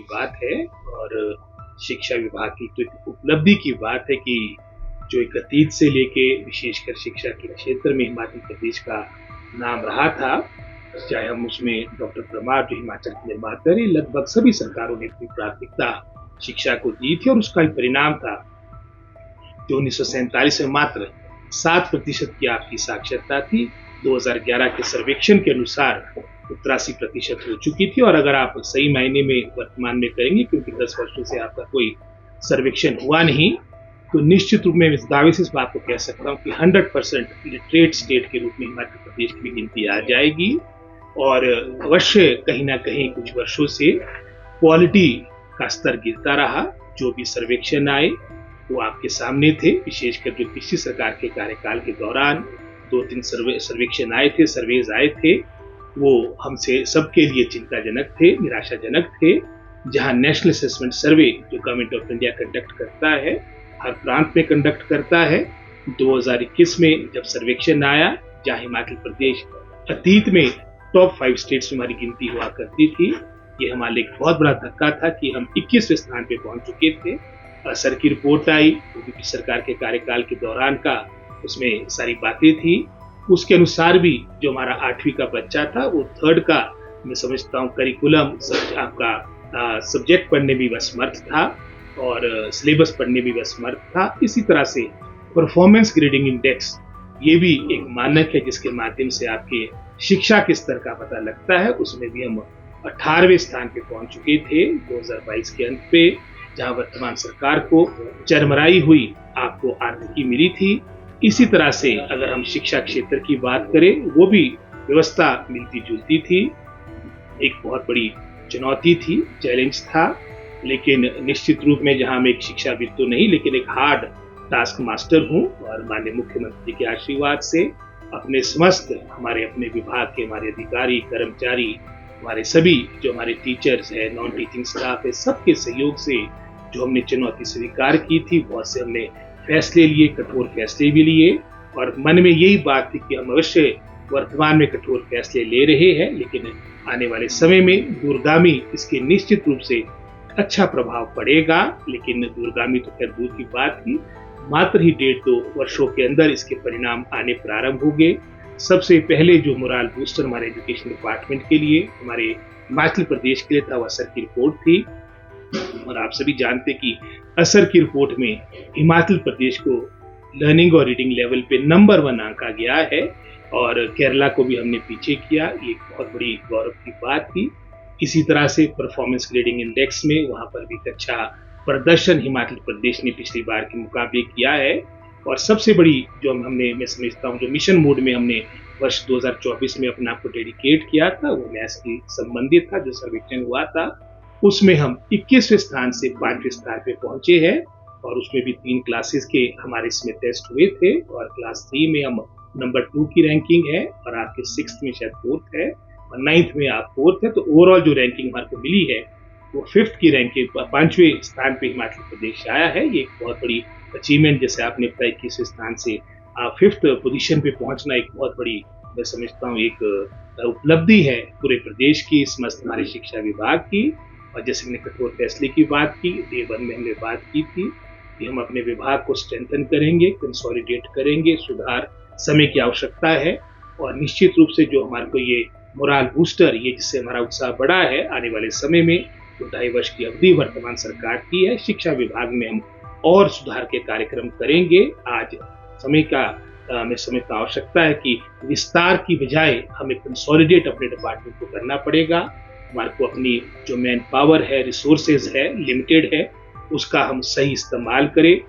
की बात है और शिक्षा विभाग की तो एक उपलब्धि की बात है कि जो एक अतीत से लेके विशेषकर शिक्षा के क्षेत्र में हिमाचल प्रदेश का नाम रहा था, चाहे हम उसमें डॉक्टर परमार जो हिमाचल के निर्माता रहे, लगभग सभी सरकारों ने अपनी प्राथमिकता शिक्षा को दी थी और उसका एक परिणाम था जो 1947 में मात्र 7% की आपकी साक्षरता थी। 2011 के सर्वेक्षण के अनुसार 83% हो चुकी थी और अगर आप सही मायने में वर्तमान में करेंगे, क्योंकि 10 वर्षों से आपका कोई सर्वेक्षण हुआ नहीं, तो निश्चित रूप में इस दावे से इस बात को कह सकता हूँ कि 100% लिटरेट स्टेट के रूप में हिमाचल प्रदेश की गिनती आ जाएगी। और अवश्य कहीं ना कहीं कुछ वर्षों से क्वालिटी का स्तर गिरता रहा। जो भी सर्वेक्षण आए वो आपके सामने थे, विशेषकर जो पिछली सरकार के कार्यकाल के दौरान 2-3 सर्वेक्षण आए थे, सर्वेज आए थे, वो हमसे सबके लिए चिंताजनक थे, निराशाजनक थे। जहां नेशनल असेसमेंट सर्वे जो गवर्नमेंट ऑफ इंडिया कंडक्ट करता है, हर प्रांत में कंडक्ट करता है, 2021 में जब सर्वेक्षण आया जहां हिमाचल प्रदेश अतीत में टॉप 5 स्टेट्स में हमारी गिनती हुआ करती थी, ये हमारे लिए एक बहुत बड़ा धक्का था कि हम 21वें स्थान पे पहुंच चुके थे। असर की रिपोर्ट आई, वो भी सरकार के कार्यकाल के दौरान का, उसमें सारी बातें थी। उसके अनुसार भी जो हमारा 8वीं का बच्चा था वो 3rd का मैं समझता हूँ करिकुलम आपका सब्जेक्ट पढ़ने भी असमर्थ था और सिलेबस पढ़ने भी असमर्थ था। इसी तरह से परफॉर्मेंस ग्रेडिंग इंडेक्स ये भी एक मानक है जिसके माध्यम से आपके शिक्षा के स्तर का पता लगता है, उसमें भी हम 18वें स्थान पे पहुंच चुके थे 2022 के अंत पे, जहां वर्तमान सरकार को चरमराई हुई आपको आर्थिकी मिली थी। इसी तरह से अगर हम शिक्षा क्षेत्र की बात करें, वो भी व्यवस्था मिलती जुलती थी, एक बहुत बड़ी चुनौती थी, चैलेंज था, लेकिन निश्चित रूप में जहां मैं एक शिक्षाविद तो नहीं लेकिन एक हार्ड टास्क मास्टर हूं और माननीय मुख्यमंत्री के आशीर्वाद से अपने समस्त हमारे अपने विभाग के हमारे अधिकारी, कर्मचारी, हमारे सभी जो हमारे टीचर्स है, नॉन टीचिंग स्टाफ है, सबके सहयोग से जो हमने चुनौती स्वीकार की थी, बहुत से हमने फैसले लिए, कठोर फैसले भी लिए और मन में यही बात थी कि हम अवश्य वर्तमान में कठोर फैसले ले रहे हैं, लेकिन आने वाले समय में दूरगामी इसके निश्चित रूप से अच्छा प्रभाव पड़ेगा। लेकिन दूरगामी तो खैर दूर की बात थी, मात्र ही 1.5-2 वर्षों के अंदर इसके परिणाम आने प्रारंभ हो गए। सबसे पहले जो मोरल बूस्टर हमारे एजुकेशन डिपार्टमेंट के लिए, हमारे हिमाचल प्रदेश के लिए था, वो असर की रिपोर्ट थी और आप सभी जानते कि असर की रिपोर्ट में हिमाचल प्रदेश को लर्निंग और रीडिंग लेवल पे नंबर 1 आंका गया है और केरला को भी हमने पीछे किया। ये एक बहुत बड़ी गौरव की बात थी। इसी तरह से परफॉर्मेंस ग्रेडिंग इंडेक्स में वहां पर भी एक अच्छा प्रदर्शन हिमाचल प्रदेश ने पिछली बार के मुकाबले किया है और सबसे बड़ी जो हमने, मैं समझता हूँ, जो मिशन मोड में हमने वर्ष 2024 में अपने आप को डेडिकेट किया था, वो मैथ्स की संबंधित था। जो सर्वेक्षण हुआ था उसमें हम 21वें स्थान से 5वें स्थान पे पहुंचे हैं और उसमें भी 3 क्लासेस के हमारे इसमें टेस्ट हुए थे और क्लास 3 में हम नंबर 2 की रैंकिंग है और आपके 6th में शायद 4th है और 9th में आप 4th है। तो ओवरऑल जो रैंकिंग हमारे को मिली है वो 5th की रैंकिंग, 5वें स्थान पे हिमाचल प्रदेश आया है। ये एक बहुत बड़ी अचीवमेंट, जैसे आपने बताया 21वें स्थान से 5th पोजीशन पे पहुंचना एक बहुत बड़ी, मैं समझता हूँ, एक उपलब्धि है पूरे प्रदेश की, समस्त हमारे शिक्षा विभाग की। और जैसे हमने कठोर फैसले की बात की, डे 1 में हमने बात की थी कि हम अपने विभाग को स्ट्रेंथन करेंगे, कंसोलिडेट करेंगे, सुधार समय की आवश्यकता है और निश्चित रूप से जो हमारे को ये मोरल बूस्टर, ये जिससे हमारा उत्साह बढ़ा है, आने वाले समय में जो 2.5 वर्ष की अवधि वर्तमान सरकार की है, शिक्षा विभाग में हम और सुधार के कार्यक्रम करेंगे। आज समय का मैं समझता आवश्यकता है कि विस्तार की बजाय हमें कंसोलिडेट अपने डिपार्टमेंट को करना पड़ेगा। हमारे को अपनी जो मैन पावर है, रिसोर्सेज है, लिमिटेड है, उसका हम सही इस्तेमाल करें।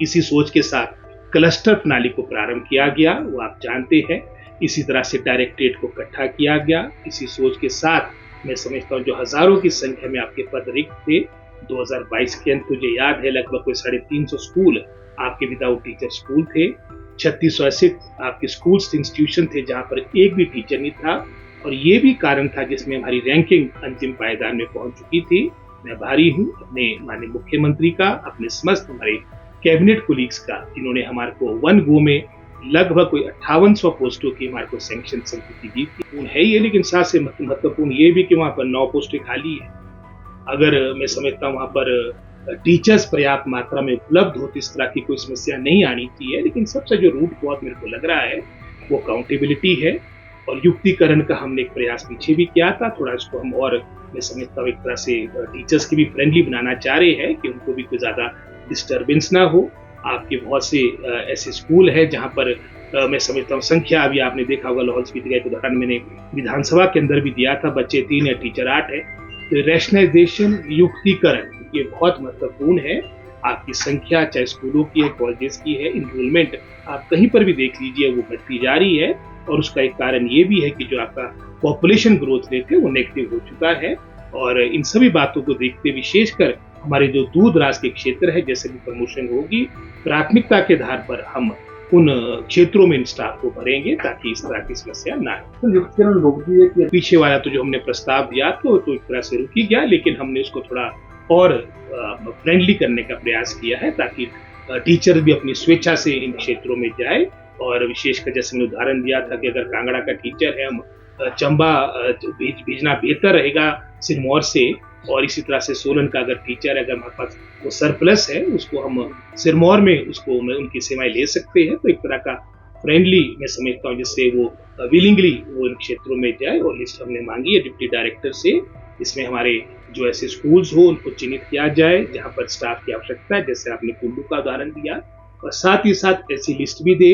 इसी सोच के साथ क्लस्टर प्रणाली को प्रारंभ किया गया, वो आप जानते हैं। इसी तरह से डायरेक्टरेट को इकट्ठा किया गया। इसी सोच के साथ मैं समझता हूँ जो हजारों की संख्या में आपके पद रिक्त थे, 2022 के अंत मुझे याद है लगभग कोई 350 स्कूल आपके विदाउट टीचर स्कूल थे, 3680 आपके स्कूल्स इंस्टीट्यूशन थे जहां पर एक भी टीचर नहीं था और ये भी कारण था जिसमें हमारी रैंकिंग अंतिम पायदान में पहुंच चुकी थी। मैं आभारी हूँ अपने माननीय मुख्यमंत्री का, अपने समस्त हमारे कैबिनेट कोलीग्स का, जिन्होंने हमारे को 1 गो में लगभग कोई 5800 पोस्टों की हमारे को सैंक्शन स्वीकृति दी थी। है ये, लेकिन साथ से महत्वपूर्ण ये भी कि वहां पर 9 पोस्टें खाली है अगर मैं समझता हूँ वहाँ पर टीचर्स पर्याप्त मात्रा में उपलब्ध हो तो इस तरह की कोई समस्या नहीं आनी चाहिए। लेकिन सबसे जो रूट कॉज मेरे को लग रहा है वो अकाउंटेबिलिटी है और युक्तिकरण का हमने एक प्रयास पीछे भी किया था। थोड़ा इसको हम और मैं समझता हूँ एक तरह से टीचर्स की भी फ्रेंडली बनाना चाह रहे हैं कि उनको भी कोई ज़्यादा डिस्टर्बेंस ना हो। आपके बहुत से ऐसे स्कूल है जहाँ पर मैं समझता हूँ संख्या अभी आपने देखा होगा लाहौल स्पीति का एक उदाहरण मैंने विधानसभा के अंदर भी दिया था, बच्चे 3 या टीचर 8 है। तो रैशनलाइजेशन युक्तिकरण ये बहुत महत्वपूर्ण है। आपकी संख्या चाहे स्कूलों की है, कॉलेजेस की है, इनरोलमेंट आप कहीं पर भी देख लीजिए वो बढ़ती जा रही है और उसका एक कारण ये भी है कि जो आपका पॉपुलेशन ग्रोथ रेट है वो नेगेटिव हो चुका है। और इन सभी बातों को देखते विशेषकर हमारे जो दूर दराज के क्षेत्र है जैसे भी प्रमोशन होगी प्राथमिकता के आधार पर हम उन क्षेत्रों में इन स्टाफ को भरेंगे ताकि इस तरह की समस्या ना हो। तो युक्तिकरण रोक दिए कि पीछे वाला तो जो हमने प्रस्ताव दिया तो एक तरह से रुक ही गया, लेकिन हमने उसको थोड़ा और फ्रेंडली करने का प्रयास किया है ताकि टीचर भी अपनी स्वेच्छा से इन क्षेत्रों में जाए। और विशेषकर जैसे मैंने उदाहरण दिया था कि अगर कांगड़ा का टीचर है हम चंबा भेजना बेहतर रहेगा सिरमौर से, और इसी तरह से सोलन का अगर टीचर है अगर हमारे पास वो सरप्लस है उसको हम सिरमौर में उसको उनकी सेवाएं ले सकते हैं। तो एक तरह का फ्रेंडली मैं समझता हूँ जिससे वो विलिंगली वो इन क्षेत्रों में जाए। और लिस्ट हमने मांगी है डिप्टी डायरेक्टर से, इसमें हमारे जो ऐसे स्कूल्स हो उनको चिन्हित किया जाए जहाँ पर स्टाफ की आवश्यकता है, जैसे आपने कुल्लू का उदाहरण दिया, और साथ ही साथ ऐसी लिस्ट भी दे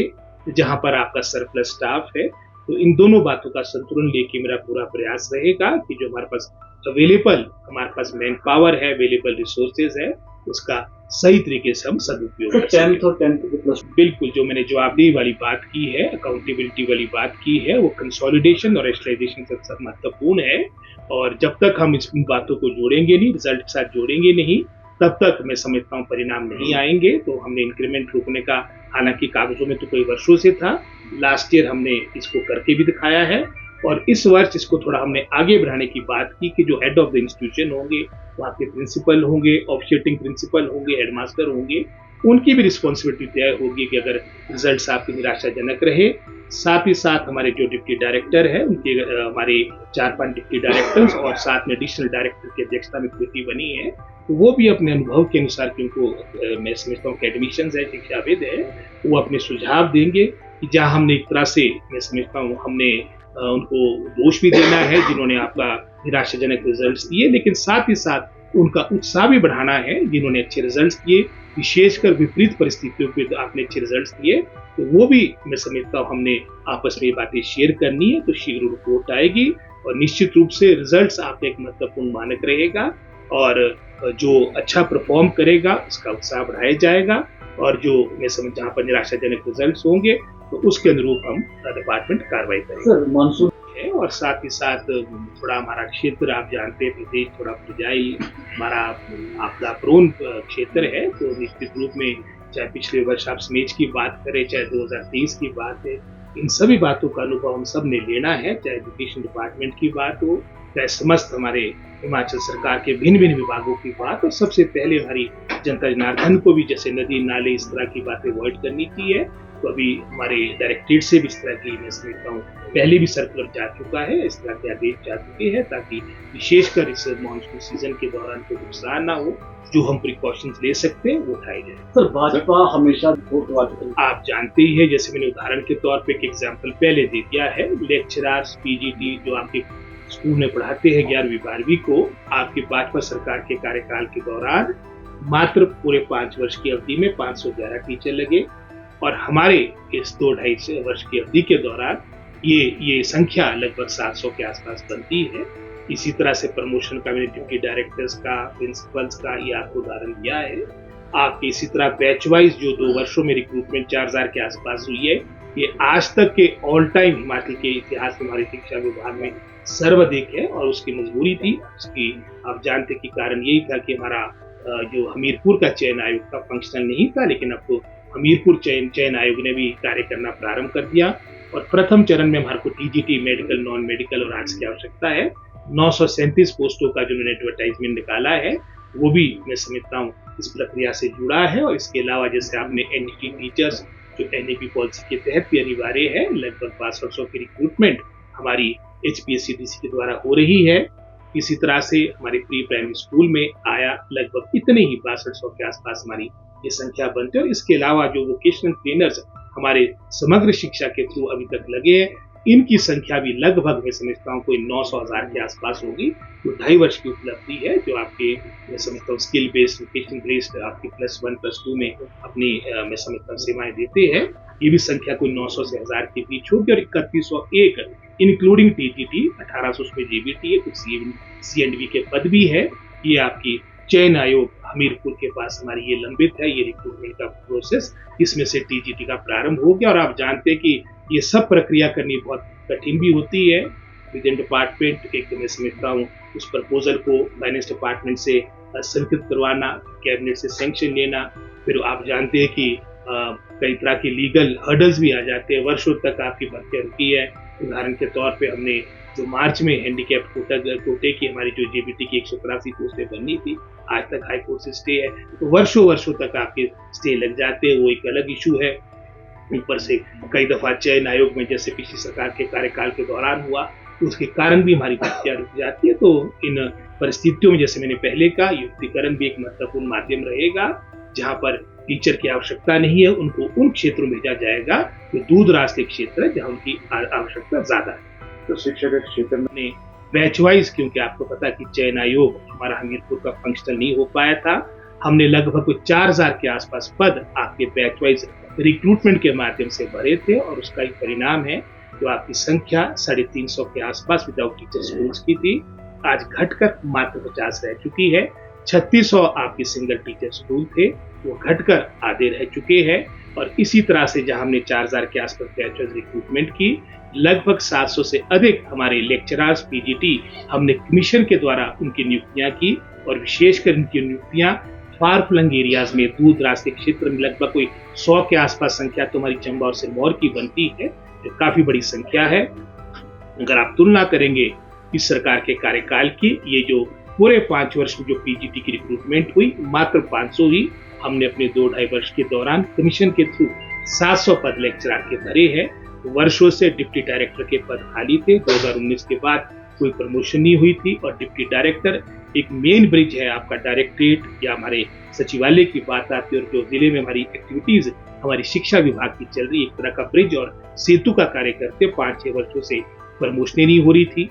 जहाँ पर आपका सरप्लस स्टाफ है। तो इन दोनों बातों का संतुलन लेके मेरा पूरा प्रयास रहेगा कि जो हमारे पास अवेलेबल हमारे पास मैन पावर है, अवेलेबल रिसोर्सेज है, उसका सही तरीके से हम सदुपयोग कर सकें। बिल्कुल जो मैंने जवाबदेही वाली बात की है, अकाउंटेबिलिटी वाली बात की है, वो कंसोलिडेशन और रैशनलाइजेशन सबसे महत्वपूर्ण है। और जब तक हम इन बातों को जोड़ेंगे नहीं, रिजल्ट के साथ जोड़ेंगे नहीं, तब तक मैं समझता हूँ परिणाम नहीं आएंगे। तो हमने इंक्रीमेंट रोकने का हालांकि कागजों में तो कई वर्षों से था, लास्ट ईयर हमने इसको करके भी दिखाया है और इस वर्ष इसको थोड़ा हमने आगे बढ़ाने की बात की कि जो हेड ऑफ द इंस्टीट्यूशन होंगे, वहाँ के प्रिंसिपल होंगे, ऑफिशिएटिंग प्रिंसिपल होंगे, हेडमास्टर होंगे, उनकी भी रिस्पॉन्सिबिलिटी तय होगी कि अगर रिजल्ट आपके निराशाजनक रहे। साथ ही साथ हमारे जो डिप्टी डायरेक्टर है उनके हमारे 4-5 डिप्टी डायरेक्टर्स और साथ में एडिशनल डायरेक्टर की अध्यक्षता में कमेटी बनी है, तो वो भी अपने अनुभव के अनुसार कि उनको मैं समझता हूँ कि एडमिशन है, शिक्षाविद है, वो अपने सुझाव देंगे कि जहाँ हमने एक तरह से मैं समझता हूँ हमने उनको दोष भी देना है जिन्होंने आपका निराशाजनक रिजल्ट्स दिए, लेकिन साथ ही साथ उनका उत्साह भी बढ़ाना है जिन्होंने अच्छे रिजल्ट्स दिए, विशेषकर विपरीत परिस्थितियों में आपने अच्छे रिजल्ट्स दिए। तो वो भी मैं समझता हूँ हमने आपस में ये बातें शेयर करनी है। तो शीघ्र रिपोर्ट आएगी और निश्चित रूप से रिजल्ट्स आपका एक महत्वपूर्ण मानक रहेगा और जो अच्छा परफॉर्म करेगा उसका उत्साह बढ़ाया जाएगा और जो मैं समझ जहाँ पर निराशाजनक रिजल्ट्स होंगे तो उसके अनुरूप हम डिपार्टमेंट कार्रवाई करेंगे। मानसून है और साथ ही साथ थोड़ा हमारा क्षेत्र आप जानते हैं प्रदेश थोड़ा पूजाई हमारा आपदा प्रोन क्षेत्र है, तो निश्चित रूप में चाहे पिछले वर्ष आप स्मेज की बात करें, चाहे 2023 की बात है, इन सभी बातों का अनुभव हम सब ने लेना है, चाहे एजुकेशन डिपार्टमेंट की बात हो, चाहे समस्त हमारे हिमाचल सरकार के भिन्न भिन्न विभागों की बात, और सबसे पहले हमारी जनता जनार्दन को भी जैसे नदी नाले इस तरह की बातें अवॉइड करनी चाहिए। तो अभी हमारे डायरेक्टरेट से भी इस तरह की मैं समझता हूँ पहले भी सर्कुलर जा चुका है, इस तरह के आदेश जा चुके हैं ताकि विशेषकर इस मानसून सीजन के दौरान कोई नुकसान ना हो, जो हम प्रिकॉशंस ले सकते हैं वो उठाए जाए। सर भाजपा हमेशा आप जानते ही है, जैसे मैंने उदाहरण के तौर पे एक एग्जाम्पल पहले दे दिया है, लेक्चरर्स पीजीटी जो आपके स्कूल में पढ़ाते हैं 11वीं-12वीं को, आपकी भाजपा सरकार के कार्यकाल के दौरान मात्र पूरे 5 वर्ष की अवधि में 511 टीचर लगे और हमारे इस 2-2.5 वर्ष की अवधि के दौरान ये संख्या लगभग 700 के आसपास बनती है। इसी तरह से प्रमोशन का मैंने डिप्टी डायरेक्टर्स का, प्रिंसिपल्स का ये आपको उदाहरण दिया है। आपके इसी तरह बैच वाइज जो 2 वर्षों में रिक्रूटमेंट 4000 के आसपास हुई है, ये आज तक के ऑल टाइम हिमाचल के इतिहास में हमारे शिक्षा विभाग में सर्वाधिक है और उसकी मजबूरी थी। उसकी आप जानते कि कारण यही था कि हमारा जो हमीरपुर का चयन आयोग था फंक्शनल नहीं था, लेकिन अब तो हमीरपुर चयन आयोग ने भी कार्य करना प्रारंभ कर दिया और प्रथम चरण में हमारे को टीजीटी मेडिकल, नॉन मेडिकल और आर्ट्स की आवश्यकता है। 937 पोस्टों का जो मैंने एडवर्टाइजमेंट निकाला है वो भी मैं समझता हूँ इस प्रक्रिया से जुड़ा है। और इसके अलावा जैसे आपने एनईटी टीचर्स जो एनईपी पॉलिसी के तहत भी अनिवार्य है, लगभग 6200 की रिक्रूटमेंट हमारी HPSCDC के द्वारा हो रही है इसी तरह से हमारे प्री प्राइमरी स्कूल में आया लगभग इतने ही 6200 के आसपास हमारी ये संख्या बनती है। और इसके अलावा जो वोकेशनल ट्रेनर्स हमारे समग्र शिक्षा के थ्रू अभी तक लगे हैं, इनकी संख्या भी लगभग मैं समझता हूँ कोई 900,000 के आसपास होगी। तो 2.5 वर्ष की उपलब्धि है जो आपके मैं समझता हूँ स्किल बेस्ड वोकेशनल बेस्ड आपके +1 +2 में अपनी मैं समझता हूँ सेवाएं देते हैं। ये भी संख्या कोई 900 से 1000 के बीच होगी। और 3101 इंक्लूडिंग टीजीटी, 1800 उसमें जीबीटी है, कुछ सीएंडवी के पद भी है। ये आपकी चयन आयोग हमीरपुर के पास हमारी ये लंबित है, ये रिक्रूटमेंट का प्रोसेस, इसमें से टीजीटी का प्रारंभ हो गया। और आप जानते हैं कि ये सब प्रक्रिया करनी बहुत कठिन भी होती है। विद इन डिपार्टमेंट एक मैं समझता हूँ उस प्रपोजल को फाइनेंस डिपार्टमेंट से स्वीकृत करवाना, कैबिनेट से सैंक्शन लेना, फिर आप जानते हैं कि कई तरह के लीगल हर्डल्स भी आ जाते हैं, वर्षों तक आपकी भर्तियां रुकी है। उदाहरण के तौर पे हमने जो मार्च में हैंडीकैप कोटे की हमारी जो जेबीटी की 183 पोस्टें बननी थी, आज तक हाई कोर्ट से स्टे है। तो वर्षों तक आपके स्टे लग जाते हैं, वो एक अलग इशू है। ऊपर से कई दफा चयन आयोग में जैसे पिछली सरकार के कार्यकाल के दौरान हुआ, तो उसके कारण भी हमारी भर्तियां रुक जाती है। तो इन परिस्थितियों में जैसे मैंने पहले कहा, युक्तिकरण भी एक महत्वपूर्ण माध्यम रहेगा। जहां पर टीचर की आवश्यकता नहीं है, उनको उन क्षेत्रों में भेजा जाएगा जो दूर दराज के क्षेत्र है, जहां उनकी आवश्यकता ज्यादा है। तो शिक्षा के क्षेत्र में बैच वाइज, क्योंकि आपको पता है कि चयन आयोग हमारा हमीरपुर का फंक्शनल नहीं हो पाया था, हमने लगभग 4000 के आसपास पद आपके बैच वाइज रिक्रूटमेंट के माध्यम से भरे थे। और उसका एक परिणाम है जो आपकी संख्या 350 के आसपास विदाउट टीचर स्कूल्स की थी, आज घटकर मात्र 50 रह चुकी है। 3600 आपके सिंगल टीचर स्कूल थे, वो घटकर आधे रह चुके हैं। और इसी तरह से जहां हमने 4000 के आसपास बैच वाइज रिक्रूटमेंट की, लगभग 700 से अधिक हमारे लेक्चरर्स पीजीटी हमने कमीशन के द्वारा उनकी नियुक्तियां की। और विशेषकर इनकी नियुक्तियां फार फ्लंग एरियाज में, दूर दराज के क्षेत्र में लगभग कोई 100 के आसपास संख्या तो हमारी चंबा और सिरमौर की बनती है, जो काफी बड़ी संख्या है। अगर आप तुलना करेंगे इस सरकार के कार्यकाल की, ये जो पूरे 5 वर्ष में जो पीजीटी की रिक्रूटमेंट हुई, मात्र 500 ही हमने अपने 2-2.5 वर्ष के दौरान कमीशन के थ्रू 700 पद लेक्चरर के भरे हैं। वर्षों से डिप्टी डायरेक्टर के पद खाली थे, 2019 के बाद कोई प्रमोशन नहीं हुई थी। और डिप्टी डायरेक्टर एक मेन ब्रिज है, आपका डायरेक्टरेट या हमारे सचिवालय की बात आती है, और जो जिले में हमारी एक्टिविटीज हमारी शिक्षा विभाग की चल रही, एक तरह का ब्रिज और सेतु का कार्य करते। 5-6 वर्षों से प्रमोशन नहीं हो रही थी।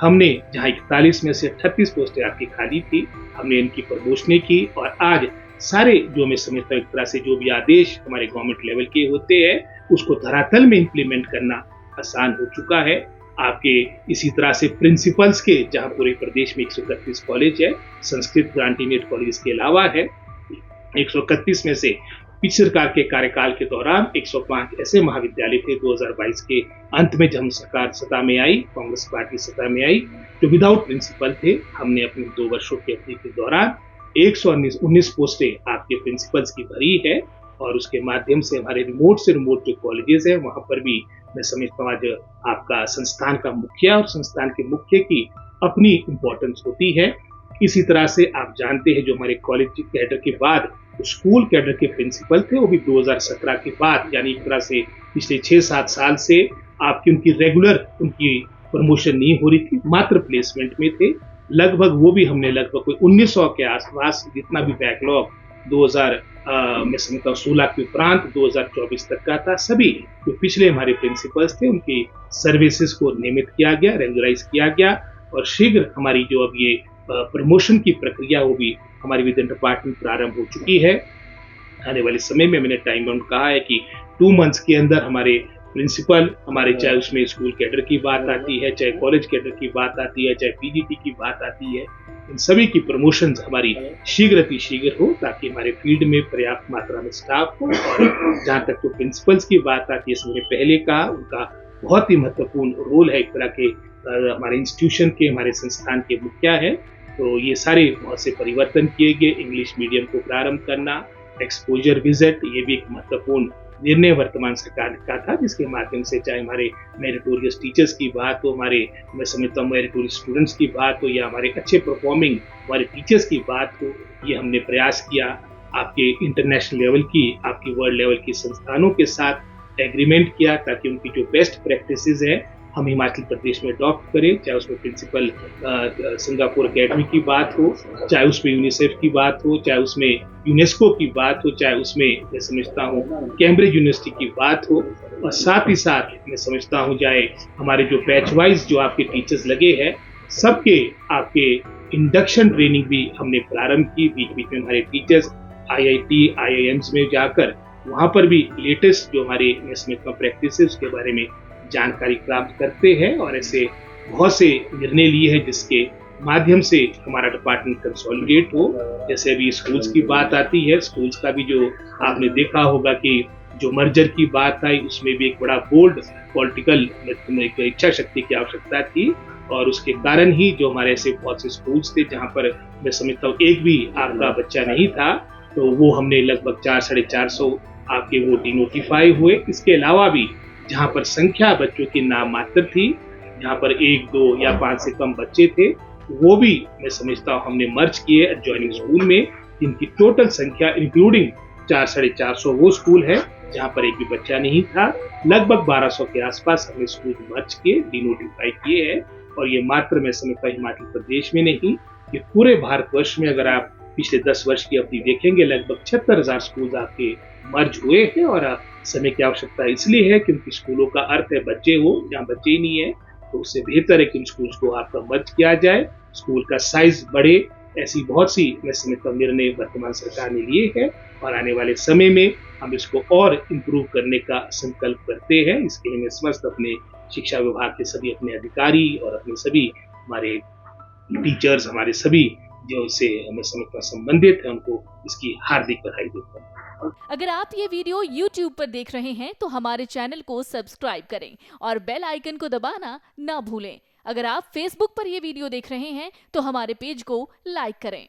हमने जहां 41 में से 38 पोस्टें आपकी खाली थी, हमने इनकी प्रमोशनें की। और आज सारे जो मैं समझता हूँ एक तरह से जो भी आदेश हमारे गवर्नमेंट लेवल के होते हैं, उसको धरातल में इंप्लीमेंट करना आसान हो चुका है। आपके इसी तरह से प्रिंसिपल्स के, जहां पूरे प्रदेश में 131 कॉलेज है, संस्कृत ग्रांटीनेट कॉलेज के अलावा है, 131 में से पिछली सरकार के कार्यकाल के दौरान 105 ऐसे महाविद्यालय थे 2022 के अंत में, जब हम सरकार सत्ता में आई, कांग्रेस पार्टी सत्ता में आई, जो विदाउट प्रिंसिपल थे। हमने अपने 2 वर्षों की अवधि के दौरान 119 पोस्टें आपके प्रिंसिपल्स की भरी है। और उसके माध्यम से हमारे रिमोट से रिमोट जो कॉलेजेस है, वहां पर भी मैं समझता हूँ आज आपका संस्थान का मुखिया और संस्थान के मुख्य की अपनी इम्पोर्टेंस होती है। इसी तरह से आप जानते हैं जो हमारे कॉलेज कैडर के बाद स्कूल कैडर के प्रिंसिपल थे, वो भी 2017 के बाद, यानी एक तरह से पिछले 6-7 साल से आपकी उनकी रेगुलर उनकी प्रमोशन नहीं हो रही थी, मात्र प्लेसमेंट में थे। लगभग वो भी हमने लगभग कोई 1900 के आसपास, जितना भी बैकलॉग 2016 के उपरांत 2024 तक का था, सभी जो पिछले हमारे प्रिंसिपल्स थे उनकी सर्विसेज को नियमित किया गया, रेगुलराइज किया गया। और शीघ्र हमारी जो अब ये प्रमोशन की प्रक्रिया वो भी हमारी विद इन डिपार्टमेंट प्रारंभ हो चुकी है। आने वाले समय में मैंने टाइम बाउंड कहा है कि 2 मंथ्स के अंदर हमारे प्रिंसिपल, हमारे चाहे उसमें स्कूल कैडर की बात आती है, चाहे कॉलेज कैडर की बात आती है, चाहे पीजीटी की बात आती है, इन सभी की प्रमोशंस हमारी शीघ्र हो, ताकि हमारे फील्ड में पर्याप्त मात्रा में स्टाफ हो। और जहाँ तक तो प्रिंसिपल्स की बात आती है, मैंने पहले कहा, उनका बहुत ही महत्वपूर्ण रोल है, एक तरह के हमारे इंस्टीट्यूशन के, हमारे संस्थान के मुखिया है। तो ये सारे बहुत से परिवर्तन किए गए, इंग्लिश मीडियम को प्रारंभ करना, एक्सपोजर विजिट, ये भी एक महत्वपूर्ण निर्णय वर्तमान सरकार का था, जिसके माध्यम से चाहे हमारे मेरिटोरियस टीचर्स की बात हो, हमारे मैं समझता हूँ मेरिटोरियस स्टूडेंट्स की बात हो, या हमारे अच्छे परफॉर्मिंग हमारे टीचर्स की बात हो, ये हमने प्रयास किया। आपके इंटरनेशनल लेवल की, आपकी वर्ल्ड लेवल की संस्थानों के साथ एग्रीमेंट किया, ताकि उनकी जो बेस्ट प्रैक्टिसेस है हम हिमाचल प्रदेश में अडॉप्ट करें, चाहे उसमें प्रिंसिपल सिंगापुर एकेडमी की बात हो, चाहे उसमें यूनिसेफ की बात हो, चाहे उसमें यूनेस्को की बात हो, चाहे उसमें मैं समझता हूँ कैम्ब्रिज यूनिवर्सिटी की बात हो, और साथ ही साथ मैं समझता हूँ चाहे हमारे जो बैच वाइज जो आपके टीचर्स लगे हैं, सबके आपके इंडक्शन ट्रेनिंग भी हमने प्रारंभ की। बीच बीच में हमारे टीचर्स IIT IIMs में जाकर वहाँ पर भी लेटेस्ट जो हमारे प्रैक्टिस है उसके बारे में जानकारी प्राप्त करते हैं, और ऐसे बहुत से निर्णय लिए हैं जिसके माध्यम से हमारा डिपार्टमेंट कंसोलिडेट हो। जैसे अभी स्कूल्स की बात आती है, स्कूल्स का भी जो आपने देखा होगा कि जो मर्जर की बात आई उसमें भी एक बड़ा बोल्ड पॉलिटिकल इच्छा शक्ति की आवश्यकता थी, और उसके कारण ही जो हमारे ऐसे बहुत से स्कूल्स थे जहाँ पर मैं समझता हूँ एक भी आपका बच्चा नहीं था, तो वो हमने लगभग 400-450 आपके वो डिनोटिफाई हुए। इसके अलावा भी जहाँ पर संख्या बच्चों की नाम मात्र थी, जहाँ पर 1, 2 या 5 से कम बच्चे थे, वो भी मैं समझता हूँ हमने मर्ज किए एडजॉइनिंग स्कूल में, जिनकी टोटल संख्या इंक्लूडिंग 400-450 वो स्कूल है जहाँ पर एक भी बच्चा नहीं था। लगभग 1200 के आसपास हमने स्कूल मर्ज किए, डिनोटिफाई किए हैं, और ये मात्र मैं समझता हूँ हिमाचल प्रदेश में नहीं, ये पूरे भारतवर्ष में अगर आप पिछले 10 वर्ष की अवधि देखेंगे लगभग 76,000 स्कूल आपके मर्ज हुए हैं। और समय की आवश्यकता इसलिए है क्योंकि स्कूलों का अर्थ है बच्चे हो, जहाँ बच्चे ही नहीं है तो उससे बेहतर है कि उन स्कूल्स को आपका मर्ज किया जाए, स्कूल का साइज बढ़े। ऐसी बहुत सी मैं समझता हूँ निर्णय वर्तमान सरकार ने लिए है, और आने वाले समय में हम इसको और इम्प्रूव करने का संकल्प करते हैं। इसके लिए मैं समस्त अपने शिक्षा विभाग के सभी अपने अधिकारी और अपने सभी हमारे टीचर्स, हमारे सभी जो इससे हमें समझता संबंधित है, उनको इसकी हार्दिक बधाई देता हूँ। अगर आप ये वीडियो YouTube पर देख रहे हैं तो हमारे चैनल को सब्सक्राइब करें और बेल आइकन को दबाना ना भूलें। अगर आप Facebook पर ये वीडियो देख रहे हैं तो हमारे पेज को लाइक करें।